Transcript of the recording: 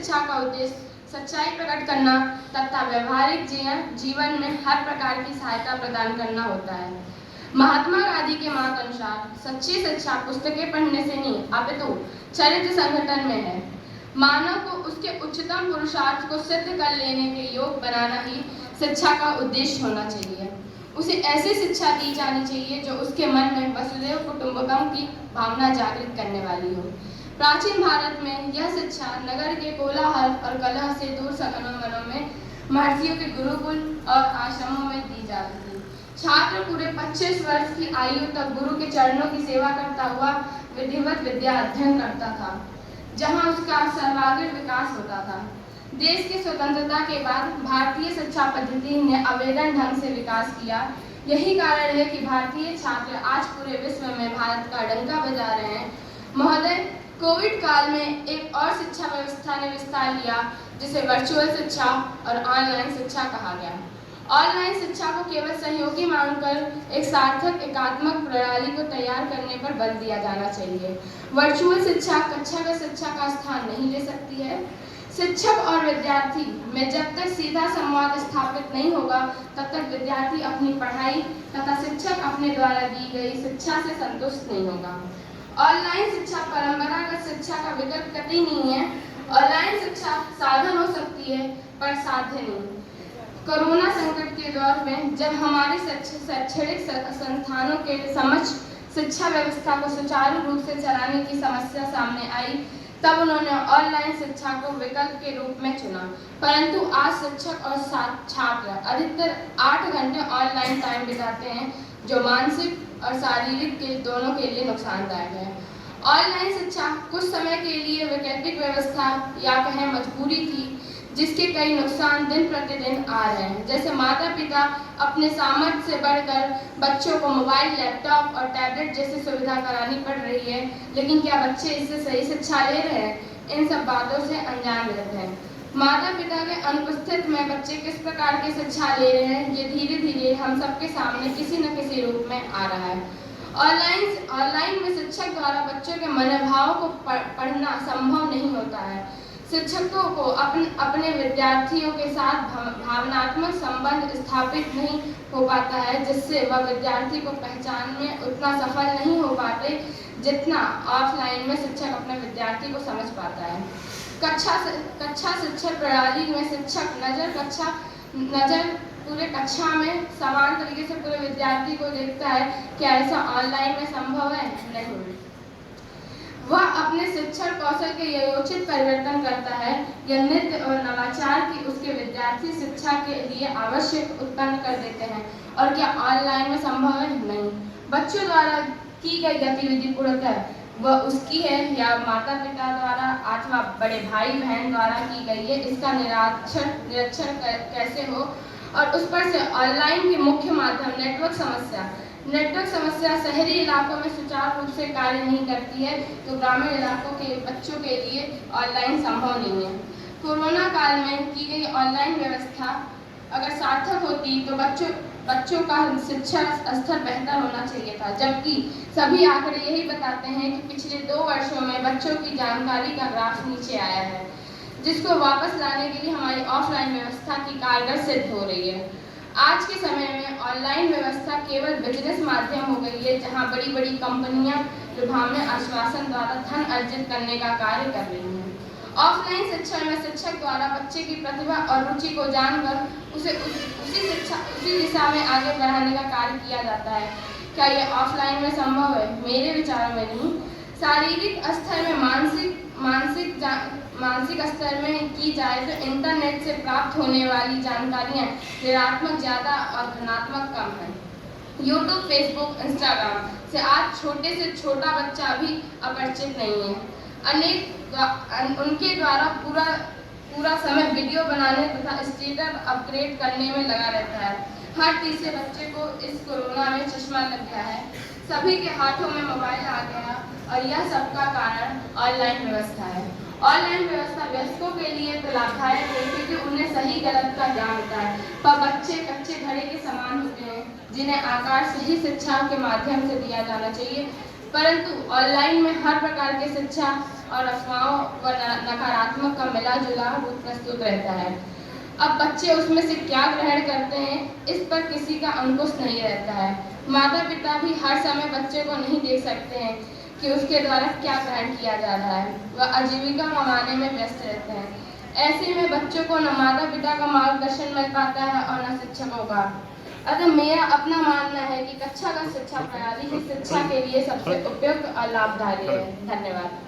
शिक्षा का उद्देश्य सच्चाई प्रकट करना तथा व्यवहारिक जीवन में हर प्रकार की सहायता प्रदान करना होता है। महात्मा गांधी के मत अनुसार सच्ची शिक्षा पुस्तकें पढ़ने से नहीं अपितु चरित्र संगठन में है। मानव को उसके उच्चतम पुरुषार्थ को सिद्ध कर लेने के योग बनाना ही शिक्षा का उद्देश्य होना चाहिए। उसे ऐसी शिक्षा दी जानी चाहिए जो उसके मन में वसुधैव कुटुंबकम की भावना जागृत करने वाली हो। प्राचीन भारत में यह शिक्षा नगर के कोलाहल और कलह से दूर सघनों में महर्षियों के गुरुकुल और आश्रमों में दी जाती थी। छात्र पूरे 25 वर्ष की आयु तक गुरु के चरणों की सेवा करता हुआ विधिवत विद्या अध्ययन करता था, जहां उसका सर्वांगीण विकास होता था। देश की स्वतंत्रता के बाद भारतीय शिक्षा पद्धति ने अवेदन ढंग से विकास किया। यही कारण है कि भारतीय छात्र आज पूरे विश्व में भारत का डंका बजा रहे हैं। महोदय, कोविड काल में एक और शिक्षा व्यवस्था ने विस्तार लिया, जिसे वर्चुअल शिक्षा और ऑनलाइन शिक्षा कहा गया। ऑनलाइन शिक्षा को केवल सहयोगी मानकर एक सार्थक एकात्मक प्रणाली को तैयार करने पर बल दिया जाना चाहिए। वर्चुअल शिक्षा कक्षागत शिक्षा का स्थान नहीं ले सकती है। शिक्षक और विद्यार्थी में जब तक सीधा संवाद स्थापित नहीं होगा, तब तक विद्यार्थी अपनी पढ़ाई तथा शिक्षक अपने द्वारा दी गई शिक्षा से संतुष्ट नहीं होगा। ऑनलाइन शिक्षा परंपरागत शिक्षा का विकल्प कतई नहीं है। ऑनलाइन शिक्षा साधन हो सकती है पर साध्य नहीं। कोरोना संकट के दौर में जब हमारे शैक्षणिक संस्थानों के समक्ष शिक्षा व्यवस्था को सुचारू रूप से चलाने की समस्या सामने आई, तब उन्होंने ऑनलाइन शिक्षा को विकल्प के रूप में चुना। परंतु आज शिक्षक और छात्र अधिकतर 8 घंटे ऑनलाइन टाइम बिताते हैं, जो मानसिक और शारीरिक के दोनों के लिए नुकसानदायक है। ऑनलाइन शिक्षा कुछ समय के लिए वैकल्पिक व्यवस्था या कहें मजबूरी थी, जिसके कई नुकसान दिन प्रतिदिन आ रहे हैं। जैसे माता पिता अपने सामर्थ्य से बढ़कर बच्चों को मोबाइल, लैपटॉप और टैबलेट जैसी सुविधा करानी पड़ रही है, लेकिन क्या बच्चे इससे सही शिक्षा ले रहे हैं? इन सब बातों से अनजान रहते हैं। माता पिता के अनुपस्थित में बच्चे किस प्रकार की शिक्षा ले रहे हैं, ये धीरे धीरे हम सबके सामने किसी न किसी रूप में आ रहा है। ऑनलाइन में शिक्षक द्वारा बच्चों के मनोभाव को पढ़ना संभव नहीं होता है। शिक्षकों को अपने विद्यार्थियों के साथ भावनात्मक संबंध स्थापित नहीं हो पाता है, जिससे वह विद्यार्थी को पहचानने में उतना सफल नहीं हो पाते जितना ऑफलाइन में शिक्षक अपने विद्यार्थी को समझ पाता है। कक्षा शिक्षा प्रणाली में शिक्षक नजर पूरे कक्षा में समान तरीके से पूरे विद्यार्थी को देखता है। क्या ऐसा ऑनलाइन में संभव है? नहीं। वह अपने शिक्षण कौशल के योजित परिवर्तन करता है। यह नित्य और नवाचार की उसके विद्यार्थी शिक्षा के लिए आवश्यक उत्पन्न कर देते हैं। और क्या ऑनलाइन में संभव है? नहीं। बच्चों द्वारा की गई गतिविधि पूर्णतः वह उसकी है या माता पिता द्वारा अथवा बड़े भाई बहन द्वारा की गई है, इसका निरीक्षण कैसे हो। और उस पर से ऑनलाइन के मुख्य माध्यम नेटवर्क समस्या शहरी इलाकों में सुचारू रूप से कार्य नहीं करती है, तो ग्रामीण इलाकों के बच्चों के लिए ऑनलाइन संभव नहीं है। कोरोना काल में की गई ऑनलाइन व्यवस्था अगर सार्थक होती तो बच्चों का शिक्षा स्तर बेहतर होना चाहिए था, जबकि सभी आंकड़े यही बताते हैं कि पिछले 2 वर्षों में बच्चों की जानकारी का ग्राफ नीचे आया है, जिसको वापस लाने के लिए हमारी ऑफलाइन व्यवस्था की कारगर सिद्ध हो रही है। आज के समय में ऑनलाइन व्यवस्था केवल बिजनेस माध्यम हो गई है, जहां बड़ी बड़ी कंपनियां लुभावने आश्वासन द्वारा धन अर्जित करने का कार्य कर रही हैं। ऑफलाइन शिक्षा में शिक्षक द्वारा बच्चे की प्रतिभा और रुचि को जानकर उसे उसी दिशा में आगे बढ़ाने का कार्य किया जाता है। क्या यह ऑफलाइन में संभव है? मेरे विचारों में नहीं। शारीरिक स्तर में मानसिक स्तर में की जाए तो इंटरनेट से प्राप्त होने वाली जानकारियाँ ऋणात्मक ज़्यादा और धनात्मक कम है। यूट्यूब, फेसबुक, इंस्टाग्राम से आज छोटे से छोटा बच्चा भी अपरिचित नहीं है। उनके द्वारा पूरा समय वीडियो बनाने तथा स्टेटस अपग्रेड करने में लगा रहता है। हर तीसरे बच्चे को इस कोरोना में चश्मा लग गया है। सभी के हाथों में मोबाइल आ गया और यह सबका कारण ऑनलाइन व्यवस्था है। ऑनलाइन व्यवस्था वयस्कों के लिए तो लाभदायक है, क्योंकि उन्हें सही गलत का ज्ञान होता है, पर बच्चे कच्चे घड़े के समान होते हैं, जिन्हें आकार सही शिक्षा के माध्यम से दिया जाना चाहिए। परंतु ऑनलाइन में हर प्रकार की शिक्षा और अफवाहों व नकारात्मक का मिला जुला रूप प्रस्तुत रहता है। अब बच्चे उसमें से क्या ग्रहण करते हैं, इस पर किसी का अंकुश नहीं रहता है। माता पिता भी हर समय बच्चे को नहीं देख सकते हैं कि उसके द्वारा क्या ग्रहण किया जा रहा है। वह आजीविका कमाने में व्यस्त रहते हैं। ऐसे में बच्चों को न माता पिता का मार्गदर्शन मिल पाता है और न शिक्षकों का। अतः मेरा अपना मानना है कि कक्षागत शिक्षा प्रणाली ही शिक्षा के लिए सबसे उपयुक्त और लाभदायी है। धन्यवाद।